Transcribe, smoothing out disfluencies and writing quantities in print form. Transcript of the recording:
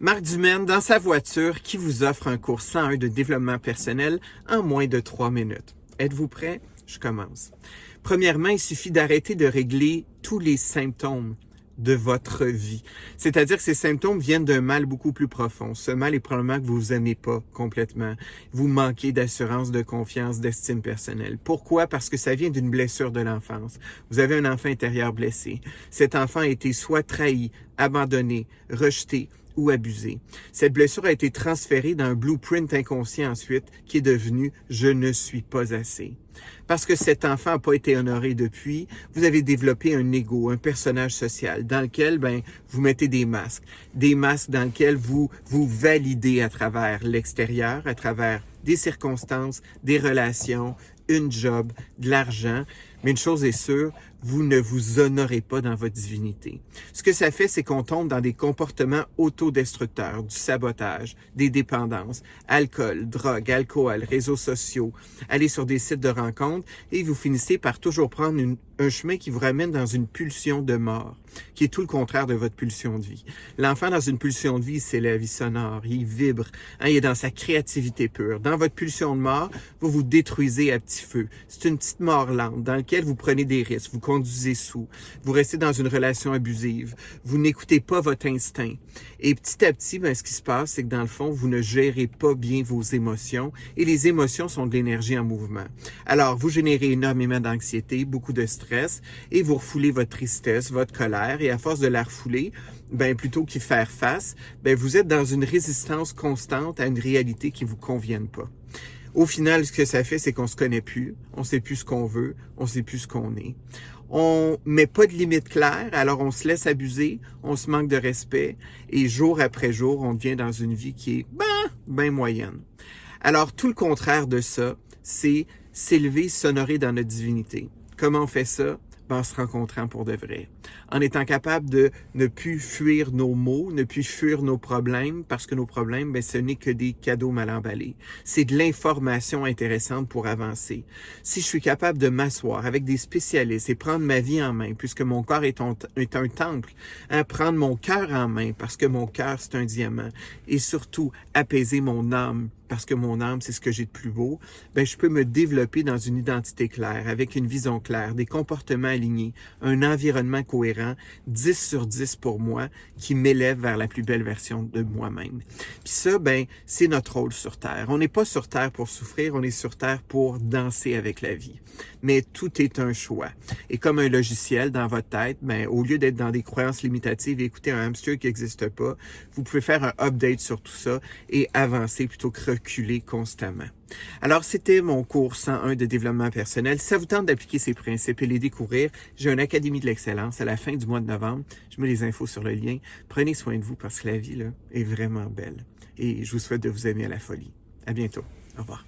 Marc Dumaine, dans sa voiture, qui vous offre un cours 101 de développement personnel en moins de 3 minutes. Êtes-vous prêt? Je commence. Premièrement, il suffit d'arrêter de régler tous les symptômes de votre vie. C'est-à-dire que ces symptômes viennent d'un mal beaucoup plus profond. Ce mal est probablement que vous vous aimez pas complètement. Vous manquez d'assurance, de confiance, d'estime personnelle. Pourquoi? Parce que ça vient d'une blessure de l'enfance. Vous avez un enfant intérieur blessé. Cet enfant a été soit trahi, abandonné, rejeté ou abusé. Cette blessure a été transférée dans un blueprint inconscient ensuite qui est devenu « je ne suis pas assez ». Parce que cet enfant n'a pas été honoré depuis, vous avez développé un ego, un personnage social dans lequel vous mettez des masques dans lesquels vous validez à travers l'extérieur, à travers des circonstances, des relations, une job, de l'argent. Mais une chose est sûre, vous ne vous honorez pas dans votre divinité. Ce que ça fait, c'est qu'on tombe dans des comportements autodestructeurs, du sabotage, des dépendances, alcool, drogue, alcool, réseaux sociaux, aller sur des sites de rencontres et vous finissez par toujours prendre un chemin qui vous ramène dans une pulsion de mort, qui est tout le contraire de votre pulsion de vie. L'enfant, dans une pulsion de vie, c'est la vie sonore, il vibre, il est dans sa créativité pure. Dans votre pulsion de mort, vous vous détruisez à petit feu. C'est une petite mort lente dans laquelle vous prenez des risques, vous conduisez sous, vous restez dans une relation abusive, vous n'écoutez pas votre instinct. Et petit à petit, ce qui se passe, c'est que dans le fond, vous ne gérez pas bien vos émotions et les émotions sont de l'énergie en mouvement. Alors, vous générez énormément d'anxiété, beaucoup de stress et vous refoulez votre tristesse, votre colère et à force de la refouler, plutôt qu'y faire face, vous êtes dans une résistance constante à une réalité qui vous convienne pas. Au final, ce que ça fait, c'est qu'on se connaît plus, on sait plus ce qu'on veut, on sait plus ce qu'on est. On met pas de limites claires, alors on se laisse abuser, on se manque de respect et jour après jour, on devient dans une vie qui est ben moyenne. Alors tout le contraire de ça, c'est s'élever, s'honorer dans notre divinité. Comment on fait ça? En se rencontrant pour de vrai. En étant capable de ne plus fuir nos maux, ne plus fuir nos problèmes, parce que nos problèmes, ce n'est que des cadeaux mal emballés. C'est de l'information intéressante pour avancer. Si je suis capable de m'asseoir avec des spécialistes et prendre ma vie en main, puisque mon corps est un temple, prendre mon cœur en main, parce que mon cœur, c'est un diamant, et surtout apaiser mon âme, parce que mon âme, c'est ce que j'ai de plus beau, je peux me développer dans une identité claire, avec une vision claire, des comportements alignés, un environnement cohérent, 10 sur 10 pour moi, qui m'élève vers la plus belle version de moi-même. Puis ça, c'est notre rôle sur Terre. On n'est pas sur Terre pour souffrir, on est sur Terre pour danser avec la vie. Mais tout est un choix. Et comme un logiciel dans votre tête, au lieu d'être dans des croyances limitatives et écouter un hamster qui n'existe pas, vous pouvez faire un update sur tout ça et avancer plutôt que reculer constamment. Alors, c'était mon cours 101 de développement personnel. Si ça vous tente d'appliquer ces principes et les découvrir, j'ai une Académie de l'excellence à la fin du mois de novembre. Je mets les infos sur le lien. Prenez soin de vous parce que la vie là, est vraiment belle. Et je vous souhaite de vous aimer à la folie. À bientôt. Au revoir.